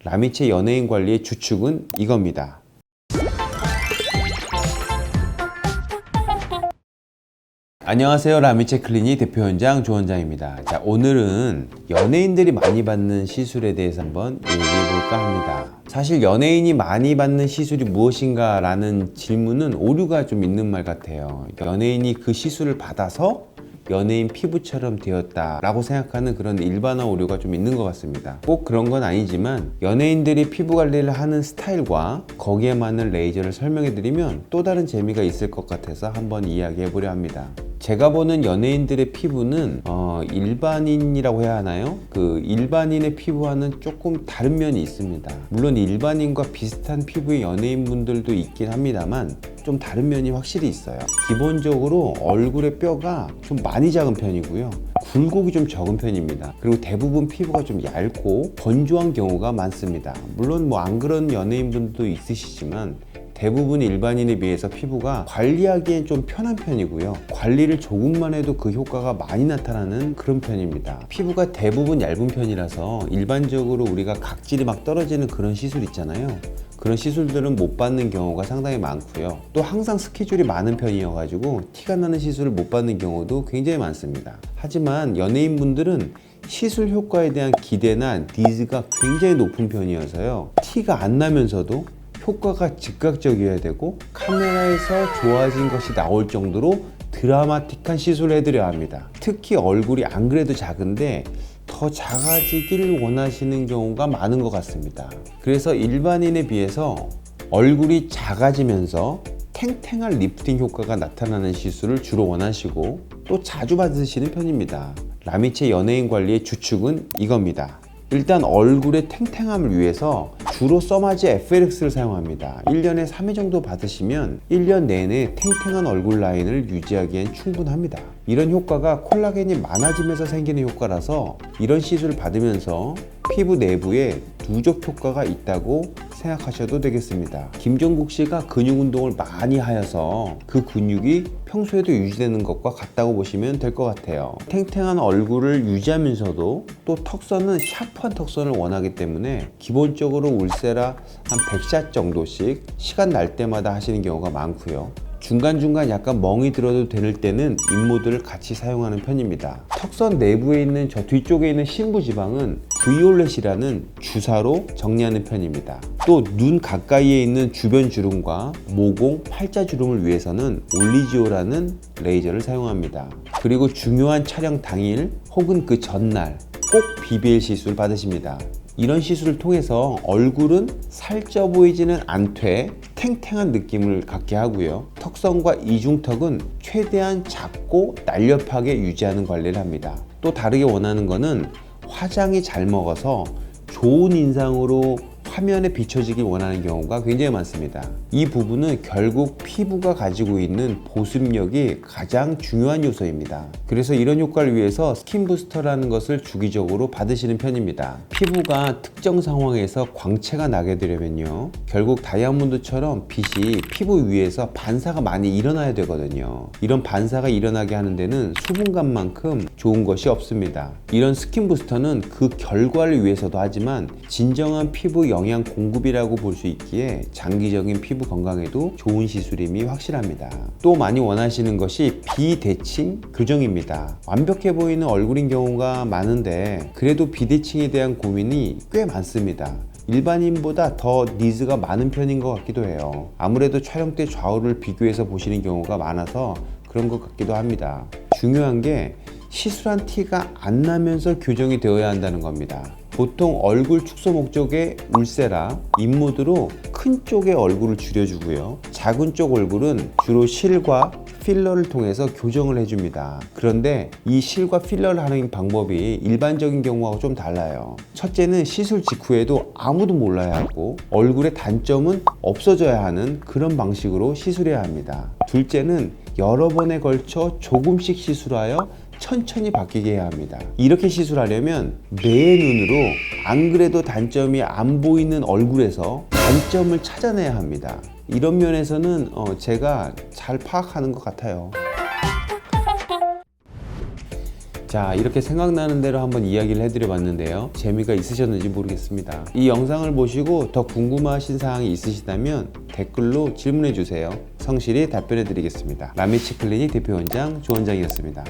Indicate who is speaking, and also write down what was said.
Speaker 1: 라미체 연예인 관리의 주축은 이겁니다. 안녕하세요. 라미체 클리닉 대표원장 조원장입니다. 자, 오늘은 연예인들이 많이 받는 시술에 대해서 한번 얘기해 볼까 합니다. 사실 연예인이 많이 받는 시술이 무엇인가 라는 질문은 오류가 좀 있는 말 같아요. 연예인이 그 시술을 받아서 연예인 피부처럼 되었다 라고 생각하는 그런 일반화 오류가 좀 있는 것 같습니다. 꼭 그런 건 아니지만 연예인들이 피부 관리를 하는 스타일과 거기에 맞는 레이저를 설명해 드리면 또 다른 재미가 있을 것 같아서 한번 이야기해 보려 합니다. 제가 보는 연예인들의 피부는 일반인이라고 해야 하나요? 그 일반인의 피부와는 조금 다른 면이 있습니다. 물론 일반인과 비슷한 피부의 연예인분들도 있긴 합니다만 좀 다른 면이 확실히 있어요. 기본적으로 얼굴의 뼈가 좀 많이 작은 편이고요. 굴곡이 좀 적은 편입니다. 그리고 대부분 피부가 좀 얇고 건조한 경우가 많습니다. 물론 뭐 안 그런 연예인분도 있으시지만 대부분 일반인에 비해서 피부가 관리하기엔 좀 편한 편이고요. 관리를 조금만 해도 그 효과가 많이 나타나는 그런 편입니다. 피부가 대부분 얇은 편이라서 일반적으로 우리가 각질이 막 떨어지는 그런 시술 있잖아요. 그런 시술들은 못 받는 경우가 상당히 많고요. 또 항상 스케줄이 많은 편이어가지고 티가 나는 시술을 못 받는 경우도 굉장히 많습니다. 하지만 연예인분들은 시술 효과에 대한 기대나 니즈가 굉장히 높은 편이어서요. 티가 안 나면서도 효과가 즉각적이어야 되고 카메라에서 좋아진 것이 나올 정도로 드라마틱한 시술을 해드려야 합니다. 특히 얼굴이 안 그래도 작은데 더 작아지길 원하시는 경우가 많은 것 같습니다. 그래서 일반인에 비해서 얼굴이 작아지면서 탱탱한 리프팅 효과가 나타나는 시술을 주로 원하시고 또 자주 받으시는 편입니다. 라미체 연예인 관리의 주축은 이겁니다. 일단 얼굴의 탱탱함을 위해서 주로 써마지 FLX를 사용합니다. 1년에 3회 정도 받으시면 1년 내내 탱탱한 얼굴 라인을 유지하기엔 충분합니다. 이런 효과가 콜라겐이 많아지면서 생기는 효과라서 이런 시술을 받으면서 피부 내부에 누적 효과가 있다고 생각하셔도 되겠습니다. 김종국 씨가 근육 운동을 많이 하여서 그 근육이 평소에도 유지되는 것과 같다고 보시면 될 것 같아요. 탱탱한 얼굴을 유지하면서도 또 턱선은 샤프한 턱선을 원하기 때문에 기본적으로 울세라 한 100샷 정도씩 시간 날 때마다 하시는 경우가 많고요. 중간중간 약간 멍이 들어도 될 때는 인모드를 같이 사용하는 편입니다. 턱선 내부에 있는 저 뒤쪽에 있는 심부지방은 브이올렛이라는 주사로 정리하는 편입니다. 또 눈 가까이에 있는 주변 주름과 모공, 팔자 주름을 위해서는 올리지오라는 레이저를 사용합니다. 그리고 중요한 촬영 당일 혹은 그 전날 꼭 BBL 시술 받으십니다. 이런 시술을 통해서 얼굴은 살쪄 보이지는 않되 탱탱한 느낌을 갖게 하고요. 턱선과 이중턱은 최대한 작고 날렵하게 유지하는 관리를 합니다. 또 다르게 원하는 거는 화장이 잘 먹어서 좋은 인상으로 화면에 비춰지길 원하는 경우가 굉장히 많습니다. 이 부분은 결국 피부가 가지고 있는 보습력이 가장 중요한 요소입니다. 그래서 이런 효과를 위해서 스킨 부스터라는 것을 주기적으로 받으시는 편입니다. 피부가 특정 상황에서 광채가 나게 되려면요, 결국 다이아몬드처럼 빛이 피부 위에서 반사가 많이 일어나야 되거든요. 이런 반사가 일어나게 하는 데는 수분감만큼 좋은 것이 없습니다. 이런 스킨 부스터는 그 결과를 위해서도 하지만 진정한 피부 영양 공급이라고 볼 수 있기에 장기적인 피부 건강에도 좋은 시술임이 확실합니다. 또 많이 원하시는 것이 비대칭 교정입니다. 완벽해 보이는 얼굴인 경우가 많은데 그래도 비대칭에 대한 고민이 꽤 많습니다. 일반인보다 더 니즈가 많은 편인 것 같기도 해요. 아무래도 촬영 때 좌우를 비교해서 보시는 경우가 많아서 그런 것 같기도 합니다. 중요한 게 시술한 티가 안 나면서 교정이 되어야 한다는 겁니다. 보통 얼굴 축소 목적의 울세라, 인모드로 큰 쪽의 얼굴을 줄여주고요. 작은 쪽 얼굴은 주로 실과 필러를 통해서 교정을 해줍니다. 그런데 이 실과 필러를 하는 방법이 일반적인 경우하고 좀 달라요. 첫째는 시술 직후에도 아무도 몰라야 하고 얼굴의 단점은 없어져야 하는 그런 방식으로 시술해야 합니다. 둘째는 여러 번에 걸쳐 조금씩 시술하여 천천히 바뀌게 해야 합니다. 이렇게 시술하려면 내 눈으로 안 그래도 단점이 안 보이는 얼굴에서 단점을 찾아내야 합니다. 이런 면에서는 제가 잘 파악하는 것 같아요. 자, 이렇게 생각나는 대로 한번 이야기를 해드려 봤는데요. 재미가 있으셨는지 모르겠습니다. 이 영상을 보시고 더 궁금하신 사항이 있으시다면 댓글로 질문해 주세요. 성실히 답변해 드리겠습니다. 라미치 클리닉 대표원장 조원장이었습니다.